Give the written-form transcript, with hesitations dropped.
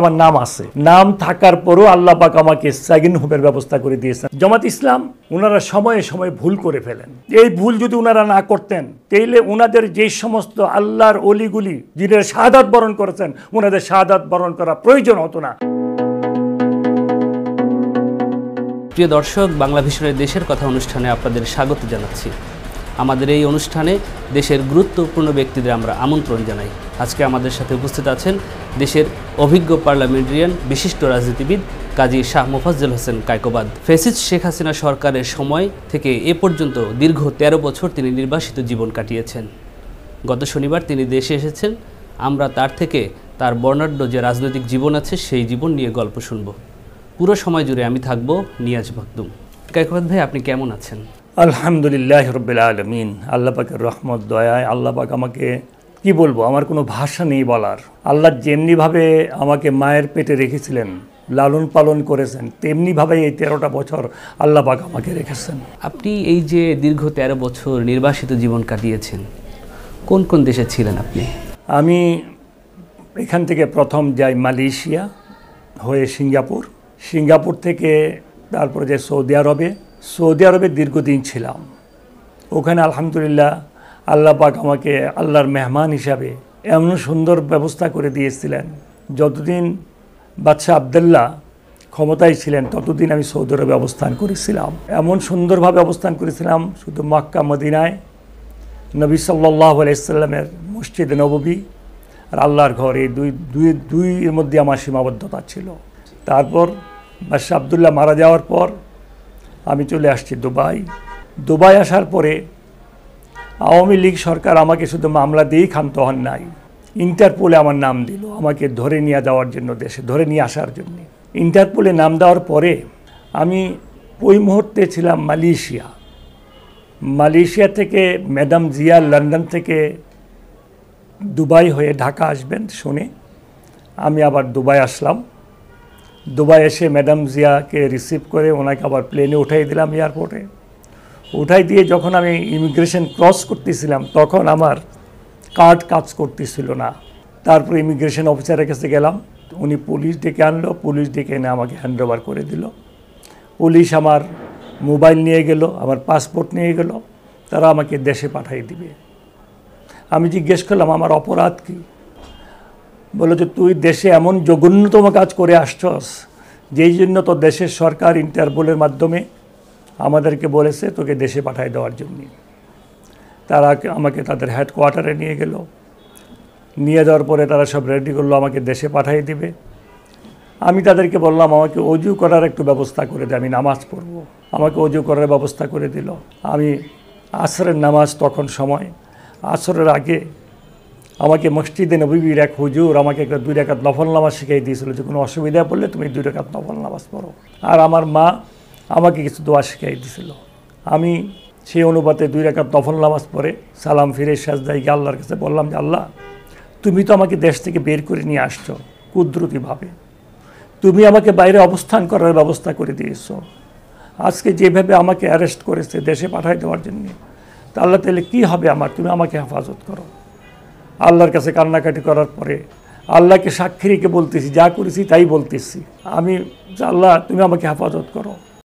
আমার নাম আছে, নাম থাকার পরও আল্লাহ পাক আমাকে সেকেন্ড হোমের ব্যবস্থা করে দিয়েছেন। জামাত ইসলাম ওনারা সময়ে সময়ে ভুল করে ফেলেন। এই ভুল যদি ওনারা না করতেন তাইলে ওনাদের যে সমস্ত আল্লাহর অলিগুলি যিনি শাহাদাত বরণ করেছেন ওনাদের শাহাদাত বরণ করা প্রয়োজন হতো না। প্রিয় দর্শক, বাংলা ভিশনের দেশের কথা অনুষ্ঠানে আপনাদের স্বাগত জানাচ্ছি। আমাদের এই অনুষ্ঠানে দেশের গুরুত্বপূর্ণ ব্যক্তিদের আমরা আমন্ত্রণ জানাই। আজকে আমাদের সাথে উপস্থিত আছেন দেশের অভিজ্ঞ পার্লামেন্টারিয়ান, বিশিষ্ট রাজনীতিবিদ কাজী শাহ মোফাজ্জল হোসেন কায়কোবাদ। ফ্যাসিস্ট শেখ হাসিনা সরকারের সময় থেকে এ পর্যন্ত দীর্ঘ 13 বছর তিনি নির্বাসিত জীবন কাটিয়েছেন। গত শনিবার তিনি দেশে এসেছেন। আমরা তার থেকে তার বর্ণাঢ্য যে রাজনৈতিক জীবন আছে সেই জীবন নিয়ে গল্প শুনব। পুরো সময় জুড়ে আমি থাকব নিয়াজ মাকদুম। কায়কোবাদ ভাই, আপনি কেমন আছেন? আলহামদুলিল্লাহ রাব্বিল আলামিন। আল্লাহ পাকের রহমত দয়ায় আল্লাহ পাক আমাকে কি বলবো, আমার কোনো ভাষা নেই বলার। আল্লাহ যেমনিভাবে আমাকে মায়ের পেটে রেখেছিলেন, লালন পালন করেছেন, তেমনিভাবে এই 13টা বছর আল্লাহ পাক আমাকে রেখেছেন। আপনি এই যে দীর্ঘ 13 বছর নির্বাসিত জীবন কাটিয়েছেন, কোন কোন দেশে ছিলেন আপনি? আমি এখান থেকে প্রথম যাই মালয়েশিয়া হয়ে সিঙ্গাপুর থেকে তারপরে যাই সৌদি আরবে দীর্ঘদিন ছিলাম। ওখানে আলহামদুলিল্লাহ আল্লাহ পাক আমাকে আল্লাহর মেহমান হিসাবে এমন সুন্দর ব্যবস্থা করে দিয়েছিলেন। যতদিন বাদশাহ আবদুল্লাহ ক্ষমতায় ছিলেন ততদিন আমি সৌদি আরবে অবস্থান করেছিলাম। এমন সুন্দরভাবে অবস্থান করেছিলাম, শুধু মক্কা মদিনায় নবী সাল্লাল্লাহু আলাইহি সাল্লামের মসজিদে নববী আর আল্লাহর ঘর, এই দুইয়ের মধ্যে আমার সীমাবদ্ধতা ছিল। তারপর বাদশাহ আবদুল্লাহ মারা যাওয়ার পর আমি চলে আসছি দুবাই আসার পরে আওয়ামী লীগ সরকার আমাকে শুধু মামলা দিয়েই ক্ষান্ত হন নাই, ইন্টারপোলে আমার নাম দিল আমাকে ধরে নিয়ে যাওয়ার জন্য, দেশে ধরে নিয়ে আসার জন্য। ইন্টারপোলে নাম দেওয়ার পরে আমি ওই মুহূর্তে ছিলাম মালয়েশিয়া থেকে ম্যাডাম জিয়া লন্ডন থেকে দুবাই হয়ে ঢাকা আসবেন শুনে আমি আবার দুবাই আসলাম। দুবাই এসে ম্যাডাম জিয়াকে রিসিভ করে ওনাকে আবার প্লেনে উঠাই দিলাম, এয়ারপোর্টে উঠাই দিয়ে যখন আমি ইমিগ্রেশন ক্রস করতেছিলাম তখন আমার কার্ড কাজ করতেছিল না। তারপর ইমিগ্রেশন অফিসারের কাছে গেলাম, উনি পুলিশ ডেকে আনলো, পুলিশ ডেকে এনে আমাকে হ্যান্ড ওভার করে দিল। পুলিশ আমার মোবাইল নিয়ে গেল, আমার পাসপোর্ট নিয়ে গেল, তারা আমাকে দেশে পাঠাই দিবে। আমি জিজ্ঞেস করলাম আমার অপরাধ কী? বলে যে তুই দেশে এমন জঘন্যতম কাজ করে আসছস যেই জন্য তো দেশের সরকার ইন্টারপোলের মাধ্যমে আমাদেরকে বলেছে তোকে দেশে পাঠাই দেওয়ার জন্য। তারা আমাকে তাদের হেডকোয়ার্টারে নিয়ে গেল, নিয়ে যাওয়ার পরে তারা সব রেডি করলো, আমাকে দেশে পাঠাই দিবে। আমি তাদেরকে বললাম আমাকে অজু করার একটু ব্যবস্থা করে দে, আমি নামাজ পড়ব। আমাকে অজু করার ব্যবস্থা করে দিল। আমি আসরের নামাজ, তখন সময় আসরের আগে আমাকে মসজিদে নববীর এক হুজুর আমাকে একটা 2 রাকাত নফল নামাজ শিখিয়ে দিয়েছিল যে কোনো অসুবিধা পড়লে তুমি 2 রাকাত নফল নামাজ পড়ো। আর আমার মা আমাকে কিছু দোয়া শিখিয়ে দিয়েছিল। আমি সেই অনুপাতে 2 রাকাত নফল নামাজ পড়ে সালাম ফিরে সাজদায় গিয়ে আল্লাহর কাছে বললাম যে আল্লাহ, তুমি তো আমাকে দেশ থেকে বের করে নিয়ে আসছো কুদরতিভাবে, তুমি আমাকে বাইরে অবস্থান করার ব্যবস্থা করে দিয়েছো। আজকে যেভাবে আমাকে অ্যারেস্ট করেছে দেশে পাঠাই দেওয়ার জন্য, তা আল্লাহ তাহলে কী হবে আমার? তুমি আমাকে হেফাজত করো। আল্লাহর কাছে কান্নাকাটি করার পরে আল্লাহকে সাক্ষী রেখে বলতেছি, যা করেছি তাই বলতেছি আমি, আল্লাহ তুমি আমাকে হেফাজত করো।